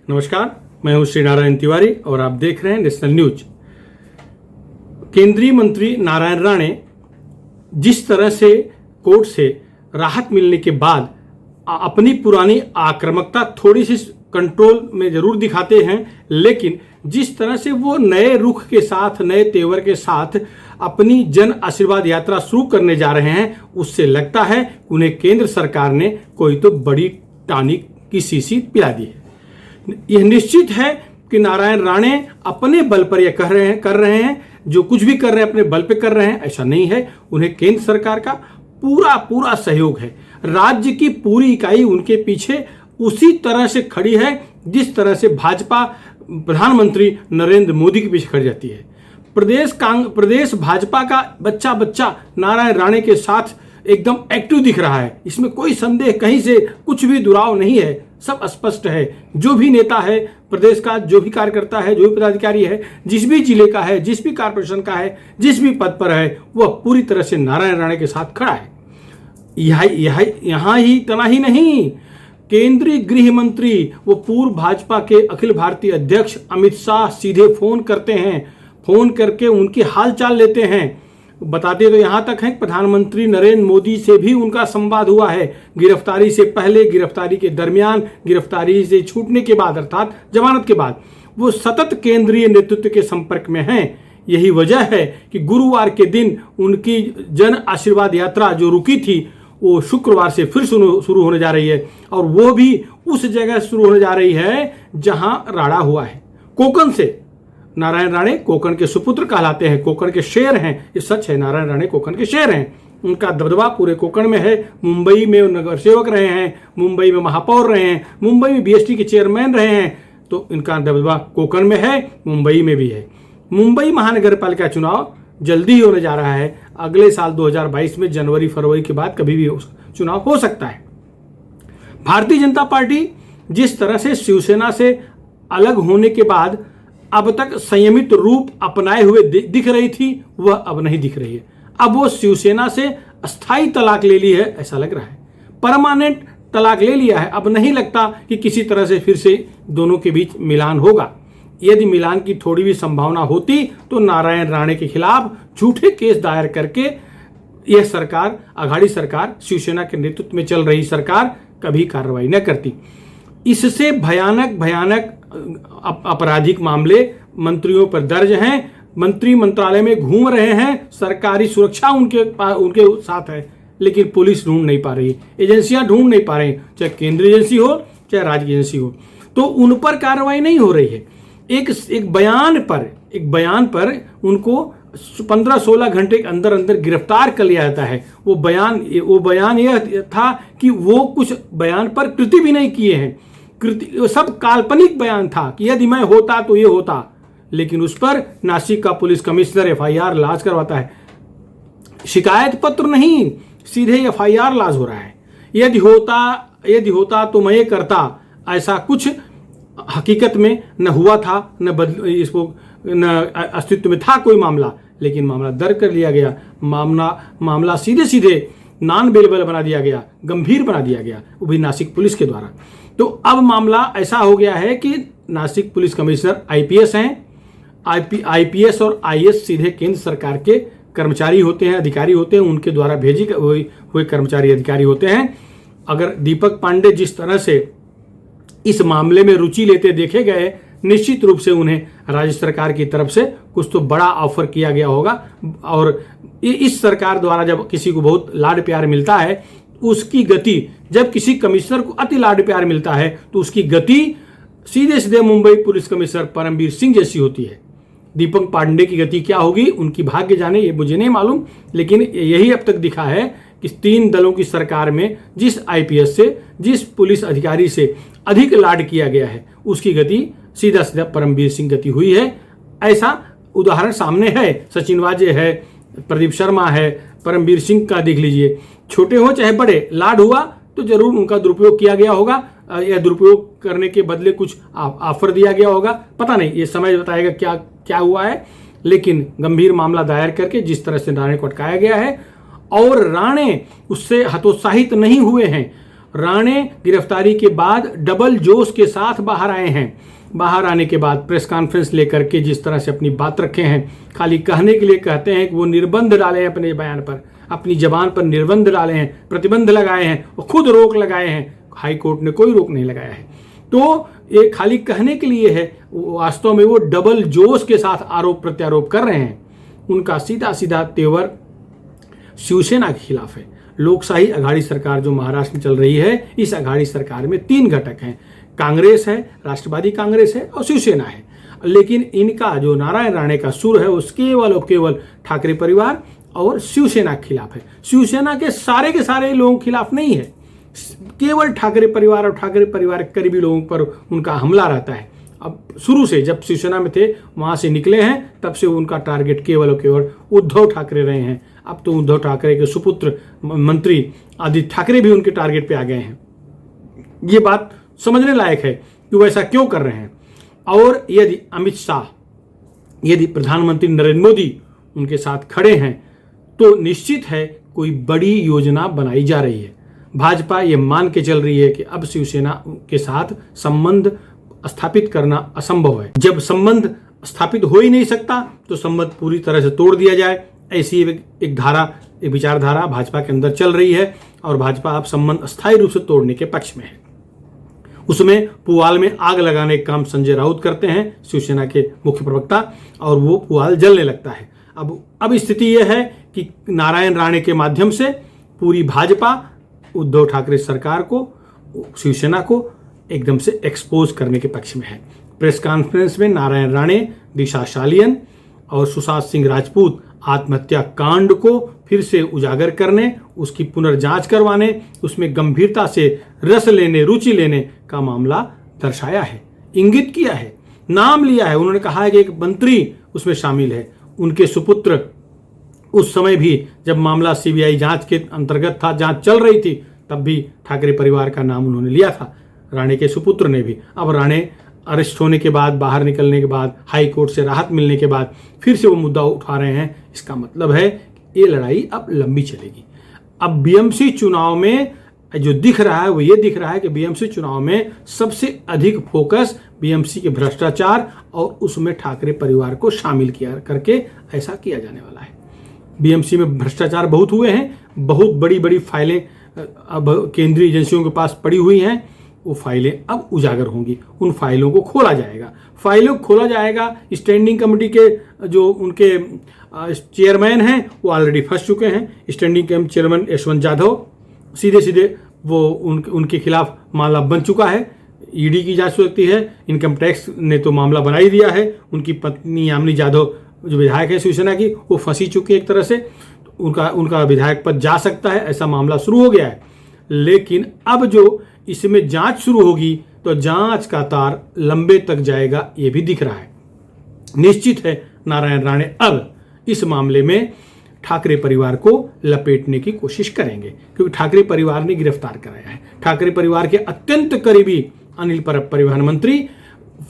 नमस्कार, मैं हूं श्री नारायण तिवारी और आप देख रहे हैं नेशनल न्यूज। केंद्रीय मंत्री नारायण राणे जिस तरह से कोर्ट से राहत मिलने के बाद अपनी पुरानी आक्रामकता थोड़ी सी कंट्रोल में जरूर दिखाते हैं, लेकिन जिस तरह से वो नए रुख के साथ, नए तेवर के साथ अपनी जन आशीर्वाद यात्रा शुरू करने जा रहे हैं, उससे लगता है उन्हें केंद्र सरकार ने कोई तो बड़ी टॉनिक की शीशी पिला दी है। यह निश्चित है कि नारायण राणे अपने बल पर यह कर रहे हैं, जो कुछ भी कर रहे हैं अपने बल पे कर रहे हैं, ऐसा नहीं है। उन्हें केंद्र सरकार का पूरा सहयोग है। राज्य की पूरी इकाई उनके पीछे उसी तरह से खड़ी है जिस तरह से भाजपा प्रधानमंत्री नरेंद्र मोदी के पीछे खड़ी जाती है। प्रदेश भाजपा का बच्चा बच्चा नारायण राणे के साथ एकदम एक्टिव दिख रहा है। इसमें कोई संदेह, कहीं से कुछ भी दुराव नहीं है, सब स्पष्ट है। जो भी नेता है प्रदेश का, जो भी कार्यकर्ता है, जो भी पदाधिकारी है, जिस भी जिले का है, जिस भी कॉर्पोरेशन का है, जिस भी पद पर है, वह पूरी तरह से नारायण राणे के साथ खड़ा है। यहाँ ही इतना ही नहीं, केंद्रीय गृह मंत्री वो पूर्व भाजपा के अखिल भारतीय अध्यक्ष अमित शाह सीधे फोन करते हैं, फोन करके उनकी हालचाल लेते हैं। बताते तो यहां तक है कि प्रधानमंत्री नरेंद्र मोदी से भी उनका संवाद हुआ है, गिरफ्तारी से पहले, गिरफ्तारी के दरमियान, गिरफ्तारी से छूटने के बाद, अर्थात जमानत के बाद। वो सतत केंद्रीय नेतृत्व के संपर्क में हैं। यही वजह है कि गुरुवार के दिन उनकी जन आशीर्वाद यात्रा जो रुकी थी, वो शुक्रवार से फिर शुरू होने जा रही है, और वो भी उस जगह शुरू होने जा रही है जहां राड़ा हुआ है, कोकण से। नारायण राणे कोकण के सुपुत्र कहलाते हैं, कोकण के शेर हैं। ये सच है, नारायण राणे कोकण के शेर हैं। उनका दबदबा पूरे कोकण में है। मुंबई में नगर सेवक रहे हैं, मुंबई में महापौर रहे हैं, मुंबई में बीएसटी के चेयरमैन रहे हैं, तो इनका दबदबा कोकण में है, मुंबई में भी है। मुंबई महानगर पालिका चुनाव जल्दी ही होने जा रहा है। अगले साल 2022 में जनवरी फरवरी के बाद कभी भी चुनाव हो सकता है। भारतीय जनता पार्टी जिस तरह से शिवसेना से अलग होने के बाद अब तक संयमित रूप अपनाए हुए दिख रही थी, वह अब नहीं दिख रही है। अब वो शिवसेना से अस्थाई तलाक ले ली है, ऐसा लग रहा है। परमानेंट तलाक ले लिया है। अब नहीं लगता कि किसी तरह से फिर से दोनों के बीच मिलान होगा। यदि मिलान की थोड़ी भी संभावना होती तो नारायण राणे के खिलाफ झूठे केस दायर करके यह सरकार, आघाड़ी सरकार, शिवसेना के नेतृत्व में चल रही सरकार कभी कार्रवाई न करती। इससे भयानक आपराधिक मामले मंत्रियों पर दर्ज हैं। मंत्री मंत्रालय में घूम रहे हैं, सरकारी सुरक्षा उनके साथ है, लेकिन पुलिस ढूंढ नहीं पा रही, एजेंसियां ढूंढ नहीं पा रही, चाहे केंद्रीय एजेंसी हो चाहे राज्य एजेंसी हो, तो उन पर कार्रवाई नहीं हो रही है। एक बयान पर उनको 15-16 घंटे के अंदर गिरफ्तार कर लिया जाता है। वो बयान यह था कि वो कुछ बयान पर कृति भी नहीं किए हैं। सब काल्पनिक बयान था कि यदि मैं होता तो ये होता, लेकिन उस पर नासिक का पुलिस कमिश्नर एफआईआर लॉन्च करवाता है। शिकायत पत्र नहीं, सीधे एफआईआर लॉन्च हो रहा है। यदि होता तो मैं ये करता, ऐसा कुछ हकीकत में न हुआ था, न अस्तित्व में था कोई मामला, लेकिन मामला दर्ज कर लिया गया। मामला सीधे नॉन बेलेबल बना दिया गया, गंभीर बना दिया गया, वो भी नासिक पुलिस के द्वारा। तो अब मामला ऐसा हो गया है कि नासिक पुलिस कमिश्नर आईपीएस हैं। आईपीएस और आईएएस सीधे केंद्र सरकार के कर्मचारी होते हैं, अधिकारी होते हैं, उनके द्वारा भेजे हुए कर्मचारी अधिकारी होते हैं। अगर दीपक पांडे जिस तरह से इस मामले में रुचि लेते देखे गए, निश्चित रूप से उन्हें राज्य सरकार की तरफ से कुछ तो बड़ा ऑफर किया गया होगा। और इस सरकार द्वारा जब किसी को बहुत लाड प्यार मिलता है, उसकी गति, जब किसी कमिश्नर को अति लाड प्यार मिलता है तो उसकी गति सीधे मुंबई पुलिस कमिश्नर परमबीर सिंह जैसी होती है। दीपक पांडे की गति क्या होगी, उनकी भाग्य जाने, ये मुझे नहीं मालूम, लेकिन यही अब तक दिखा है कि 3 दलों की सरकार में जिस आईपीएस से, जिस पुलिस अधिकारी से अधिक लाड किया गया है, उसकी गति सीधा परमबीर सिंह गति हुई है। ऐसा उदाहरण सामने है। सचिन वाजे है, प्रदीप शर्मा है, परमबीर सिंह का देख लीजिए। छोटे हो चाहे बड़े, लाड हुआ तो जरूर उनका दुरुपयोग किया गया होगा, या दुरुपयोग करने के बदले कुछ ऑफर दिया गया होगा, पता नहीं, ये समय बताएगा क्या हुआ है। लेकिन गंभीर मामला दायर करके जिस तरह से राणे को अटकाया गया है, और राणे उससे हतोत्साहित नहीं हुए हैं। राणे गिरफ्तारी के बाद डबल जोश के साथ बाहर आए हैं। बाहर आने के बाद प्रेस कॉन्फ्रेंस लेकर के जिस तरह से अपनी बात रखे हैं, खाली कहने के लिए कहते हैं कि वो निर्बंध डाले हैं अपने बयान पर, अपनी जबान पर निर्बंध डाले हैं, प्रतिबंध लगाए हैं, वो खुद रोक लगाए हैं। हाई कोर्ट ने कोई रोक नहीं लगाया है। तो ये खाली कहने के लिए है, वास्तव में वो डबल जोश के साथ आरोप प्रत्यारोप कर रहे हैं। उनका सीधा सीधा तेवर शिवसेना के खिलाफ है। लोकशाही अघाड़ी सरकार जो महाराष्ट्र में चल रही है, इस अघाड़ी सरकार में 3 घटक हैं, कांग्रेस है, राष्ट्रवादी कांग्रेस है और शिवसेना है। लेकिन इनका जो नारायण राणे का सुर है उस केवल और केवल ठाकरे परिवार और शिवसेना के खिलाफ है। शिवसेना के सारे लोगों के खिलाफ नहीं है, केवल ठाकरे परिवार और ठाकरे परिवार के करीबी लोगों पर उनका हमला रहता है। अब शुरू से जब शिवसेना में थे वहां से निकले हैं तब से उनका टारगेट केवल और केवल उद्धव ठाकरे रहे हैं। अब तो उद्धव ठाकरे के सुपुत्र मंत्री आदित्य ठाकरे भी उनके टारगेट पे आ गए हैं। ये बात समझने लायक है कि वो ऐसा क्यों कर रहे हैं। और यदि अमित शाह, यदि प्रधानमंत्री नरेंद्र मोदी उनके साथ खड़े हैं तो निश्चित है कोई बड़ी योजना बनाई जा रही है। भाजपा ये मान के चल रही है कि अब शिवसेना के साथ संबंध स्थापित करना असंभव है। जब संबंध स्थापित हो ही नहीं सकता तो संबंध पूरी तरह से तोड़ दिया जाए, ऐसी एक विचारधारा भाजपा के अंदर चल रही है और भाजपा अब संबंध अस्थायी रूप से तोड़ने के पक्ष में है। उसमें पुआल में आग लगाने का काम संजय राउत करते हैं, शिवसेना के मुख्य प्रवक्ता, और वो पुआल जलने लगता है। अब स्थिति यह है कि नारायण राणे के माध्यम से पूरी भाजपा उद्धव ठाकरे सरकार को, शिवसेना को एकदम से एक्सपोज करने के पक्ष में है। प्रेस कॉन्फ्रेंस में नारायण राणे, दिशा सालियन और सुशांत सिंह राजपूत आत्महत्या कांड को फिर से उजागर करने, उसकी पुनर्जांच करवाने, उसमें गंभीरता से रस लेने, रुचि लेने का मामला दर्शाया है, इंगित किया है, नाम लिया है। उन्होंने कहा है कि एक मंत्री उसमें शामिल है, उनके सुपुत्र। उस समय भी जब मामला सीबीआई जांच के अंतर्गत था, जांच चल रही थी, तब भी ठाकरे परिवार का नाम उन्होंने लिया था, राणे के सुपुत्र ने भी। अब राणे अरेस्ट होने के बाद, बाहर निकलने के बाद, हाई कोर्ट से राहत मिलने के बाद फिर से वो मुद्दा उठा रहे हैं। इसका मतलब है ये लड़ाई अब लंबी चलेगी। अब बीएमसी चुनाव में जो दिख रहा है वो ये दिख रहा है कि बीएमसी चुनाव में सबसे अधिक फोकस बीएमसी के भ्रष्टाचार और उसमें ठाकरे परिवार को शामिल किया करके ऐसा किया जाने वाला है। बीएमसी में भ्रष्टाचार बहुत हुए हैं, बहुत बड़ी बड़ी फाइलें अब केंद्रीय एजेंसियों के पास पड़ी हुई हैं। वो फाइलें अब उजागर होंगी, उन फाइलों को खोला जाएगा। फाइलों को खोला जाएगा। स्टैंडिंग कमेटी के जो उनके चेयरमैन हैं वो ऑलरेडी फंस चुके हैं। Standing committee chairman Yashwant Yadav सीधे वो उनके खिलाफ मामला बन चुका है, ईडी की जांच हो सकती है। इनकम टैक्स ने तो मामला बना ही दिया है। उनकी पत्नी यामिनी यादव जो विधायक है शिवसेना की, वो फंसी चुकी है एक तरह से, उनका विधायक पद जा सकता है, ऐसा मामला शुरू हो गया है। लेकिन अब जो इसमें जांच शुरू होगी तो जांच का तार लंबे तक जाएगा, ये भी दिख रहा है। निश्चित है नारायण राणे अब इस मामले में ठाकरे परिवार को लपेटने की कोशिश करेंगे, क्योंकि ठाकरे परिवार ने गिरफ्तार कराया है। ठाकरे परिवार के अत्यंत करीबी अनिल परब परिवहन मंत्री,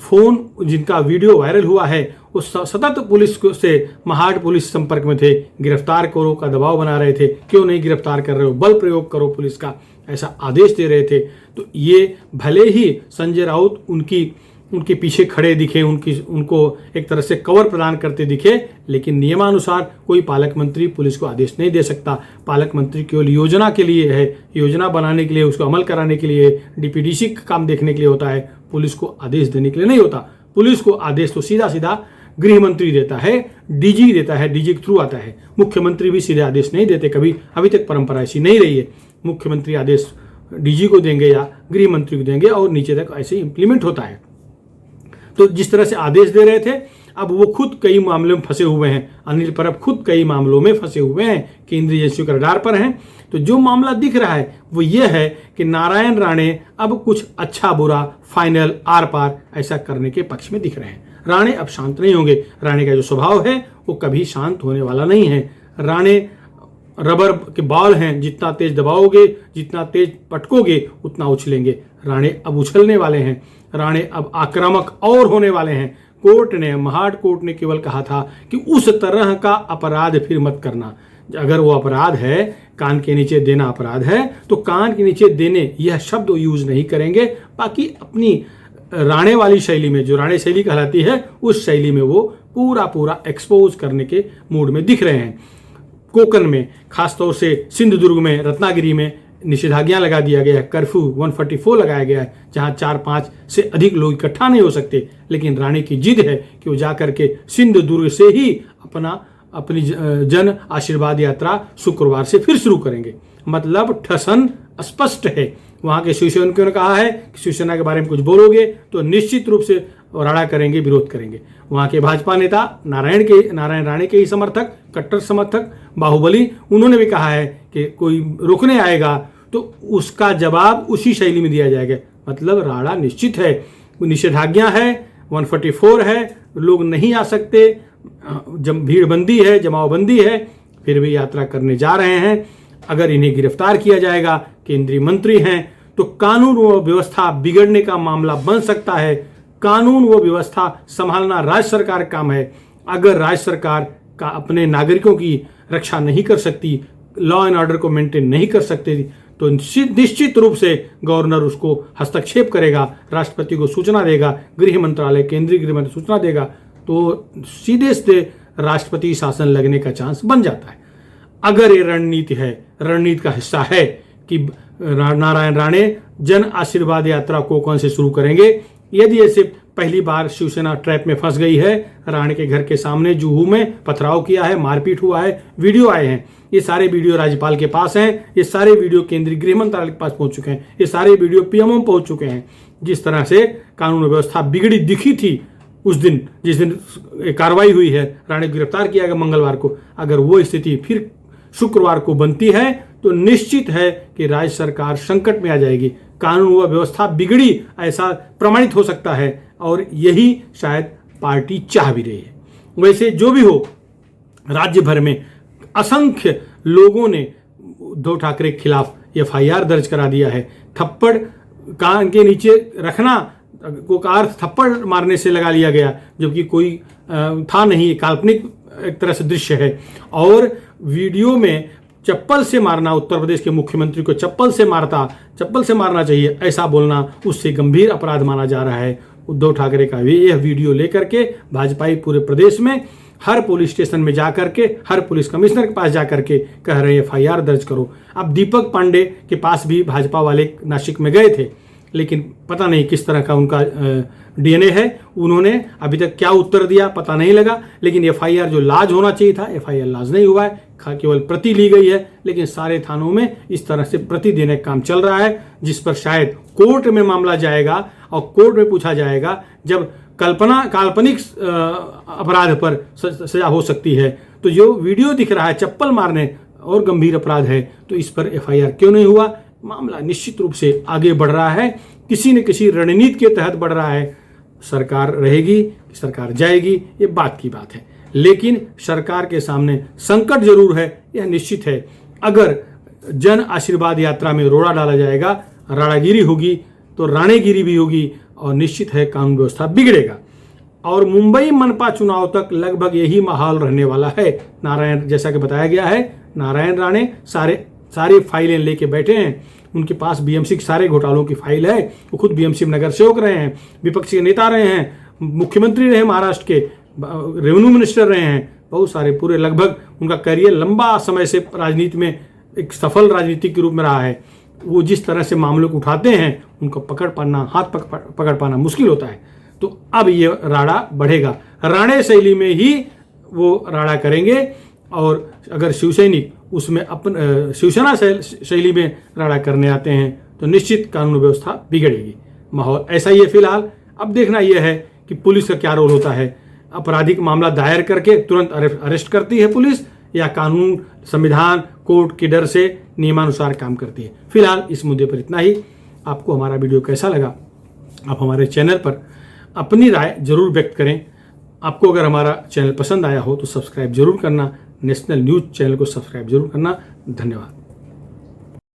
फोन जिनका वीडियो वायरल हुआ है, वो सतत पुलिस से, महाड पुलिस संपर्क में थे, गिरफ्तार करो का दबाव बना रहे थे, क्यों नहीं गिरफ्तार कर रहे हो, बल प्रयोग करो पुलिस का, ऐसा आदेश दे रहे थे। तो ये भले ही संजय राउत उनके पीछे खड़े दिखे, उनको एक तरह से कवर प्रदान करते दिखे, लेकिन नियमानुसार कोई पालक मंत्री पुलिस को आदेश नहीं दे सकता। पालक मंत्री केवल योजना के लिए है, योजना बनाने के लिए, उसको अमल कराने के लिए, डीपीडीसी का काम देखने के लिए होता है, पुलिस को आदेश देने के लिए नहीं होता। पुलिस को आदेश तो सीधा गृह मंत्री देता है, डीजी देता है, डीजी के थ्रू आता है। मुख्यमंत्री भी सीधे आदेश नहीं देते, कभी अभी तक परंपरा ऐसी नहीं रही है। मुख्यमंत्री आदेश डीजी को देंगे या गृह मंत्री को देंगे और नीचे तक ऐसे इंप्लीमेंट होता है। तो जिस तरह से आदेश दे रहे थे, अब वो खुद कई मामलों में फंसे हुए हैं। अनिल परब खुद कई मामलों में फंसे हुए हैं, केंद्रीय एजेंसियों के रडार पर हैं। तो जो मामला दिख रहा है वो ये है कि नारायण राणे अब कुछ अच्छा बुरा फाइनल आर पार ऐसा करने के पक्ष में दिख रहे हैं। राणे अब शांत नहीं होंगे। राणे का जो स्वभाव है वो कभी शांत होने वाला नहीं है। राणे रबर के बॉल हैं, जितना तेज दबाओगे, जितना तेज पटकोगे, उतना उछलेंगे। राणे अब उछलने वाले हैं। राणे अब आक्रामक और होने वाले हैं। कोर्ट ने, महाड कोर्ट ने केवल कहा था कि उस तरह का अपराध फिर मत करना अगर वो अपराध है, कान के नीचे देना अपराध है, तो कान के नीचे देने यह शब्द यूज नहीं करेंगे। बाकी अपनी राणे वाली शैली में, जो राणे शैली कहलाती है, उस शैली में वो पूरा एक्सपोज करने के मूड में दिख रहे हैं। कोकण में, खासतौर से सिंधुदुर्ग में, रत्नागिरी में निषेधाज्ञा लगा दिया गया है, कर्फ्यू 144 लगाया गया है, जहां 4-5 से अधिक लोग इकट्ठा नहीं हो सकते। लेकिन राणे की जिद है कि वो जाकर के सिंधुदुर्ग से ही अपनी जन आशीर्वाद यात्रा शुक्रवार से फिर शुरू करेंगे। मतलब ठसन स्पष्ट है। वहां के शिवसैनिकों ने कहा है कि शिवसेना के बारे में कुछ बोलोगे तो निश्चित रूप से राड़ा करेंगे, विरोध करेंगे। वहां के भाजपा नेता नारायण राणे के ही समर्थक, कट्टर समर्थक, बाहुबली, उन्होंने भी कहा है कि कोई रोकने आएगा तो उसका जवाब उसी शैली में दिया जाएगा। मतलब राड़ा निश्चित है, निषेधाज्ञा है, 144 है, लोग नहीं आ सकते, भीड़बंदी है, जमावबंदी है, फिर भी यात्रा करने जा रहे हैं। अगर इन्हें गिरफ्तार किया जाएगा, केंद्रीय मंत्री हैं, तो कानून व व्यवस्था बिगड़ने का मामला बन सकता है। कानून व व्यवस्था संभालना राज्य सरकार का काम है। अगर राज्य सरकार का अपने नागरिकों की रक्षा नहीं कर सकती, लॉ एंड ऑर्डर को मेंटेन नहीं कर सकती, तो निश्चित रूप से गवर्नर उसको हस्तक्षेप करेगा, राष्ट्रपति को सूचना देगा, गृह मंत्रालय, केंद्रीय गृह मंत्रालय सूचना देगा, तो सीधे सीधे राष्ट्रपति शासन लगने का चांस बन जाता है। अगर ये रणनीति है, रणनीति का हिस्सा है कि नारायण राणे जन आशीर्वाद यात्रा कोकण से शुरू करेंगे। यदि ऐसे पहली बार शिवसेना ट्रैप में फंस गई है, राणे के घर के सामने जुहू में पथराव किया है, मारपीट हुआ है, वीडियो आए हैं, ये सारे वीडियो राज्यपाल के पास हैं, ये सारे वीडियो केंद्रीय गृह मंत्रालय के पास पहुंच चुके हैं, ये सारे वीडियो पीएमओ में पहुंच चुके हैं। जिस तरह से कानून व्यवस्था बिगड़ी दिखी थी उस दिन, जिस दिन कार्रवाई हुई है, राणे को गिरफ्तार किया गया मंगलवार को, अगर वो स्थिति फिर शुक्रवार को बनती है तो निश्चित है कि राज्य सरकार संकट में आ जाएगी। कानून व व्यवस्था बिगड़ी ऐसा प्रमाणित हो सकता है, और यही शायद पार्टी चाह भी रही है। वैसे जो भी हो, राज्य भर में असंख्य लोगों ने उद्धव ठाकरे के खिलाफ एफआईआर दर्ज करा दिया है। थप्पड़ कान के नीचे रखना को का अर्थ थप्पड़ मारने से लगा लिया गया, जबकि कोई था नहीं, काल्पनिक एक तरह से दृश्य है। और वीडियो में चप्पल से मारना, उत्तर प्रदेश के मुख्यमंत्री को चप्पल से मारना चाहिए, ऐसा बोलना उससे गंभीर अपराध माना जा रहा है। उद्धव ठाकरे का भी यह वीडियो लेकर के भाजपाई पूरे प्रदेश में हर पुलिस स्टेशन में जाकर के, हर पुलिस कमिश्नर के पास जाकर के कह रहे हैं एफआईआर दर्ज करो। अब दीपक पांडे के पास भी भाजपा वाले नासिक में गए थे, लेकिन पता नहीं किस तरह का उनका डीएनए है, उन्होंने अभी तक क्या उत्तर दिया पता नहीं लगा। लेकिन एफआईआर जो लाज होना चाहिए था, एफआईआर लाज नहीं हुआ है, केवल प्रति ली गई है। लेकिन सारे थानों में इस तरह से प्रति देने का काम चल रहा है, जिस पर शायद कोर्ट में मामला जाएगा और कोर्ट में पूछा जाएगा। जब काल्पनिक अपराध पर सजा हो सकती है, तो जो वीडियो दिख रहा है चप्पल मारने और गंभीर अपराध है, तो इस पर एफआईआर क्यों नहीं हुआ? मामला निश्चित रूप से आगे बढ़ रहा है, किसी न किसी रणनीति के तहत बढ़ रहा है। सरकार रहेगी, सरकार जाएगी, ये बात की बात है। लेकिन सरकार के सामने संकट जरूर है, यह निश्चित है। अगर जन आशीर्वाद यात्रा में रोड़ा डाला जाएगा, राणागिरी होगी तो राणेगिरी भी होगी, और निश्चित है कानून व्यवस्था बिगड़ेगा। और मुंबई मनपा चुनाव तक लगभग यही माहौल रहने वाला है। नारायण, जैसा कि बताया गया है, नारायण राणे सारी फाइलें लेके बैठे हैं, उनके पास बीएमसी के सारे घोटालों की फाइल है। वो खुद बीएमसी में नगर सेवक रहे हैं, विपक्षी नेता रहे हैं, मुख्यमंत्री रहे, महाराष्ट्र के रेवेन्यू मिनिस्टर रहे हैं, बहुत सारे, पूरे लगभग उनका करियर लंबा समय से राजनीति में एक सफल राजनीतिक के रूप में रहा है। वो जिस तरह से मामलों को उठाते हैं, उनको हाथ पकड़ पाना मुश्किल होता है। तो अब ये राड़ा बढ़ेगा, राणे शैली में ही वो राड़ा करेंगे। और अगर शिवसैनिक उसमें शिवसेना शैली में राड़ा करने आते हैं, तो निश्चित कानून व्यवस्था बिगड़ेगी। माहौल ऐसा ही है फिलहाल। अब देखना यह है कि पुलिस का क्या रोल होता है। आपराधिक मामला दायर करके तुरंत अरेस्ट करती है पुलिस, या कानून, संविधान, कोर्ट के डर से नियमानुसार काम करती है। फिलहाल इस मुद्दे पर इतना ही। आपको हमारा वीडियो कैसा लगा? आप हमारे चैनल पर अपनी राय जरूर व्यक्त करें। आपको अगर हमारा चैनल पसंद आया हो तो सब्सक्राइब जरूर करना, नेशनल न्यूज चैनल को सब्सक्राइब जरूर करना। धन्यवाद।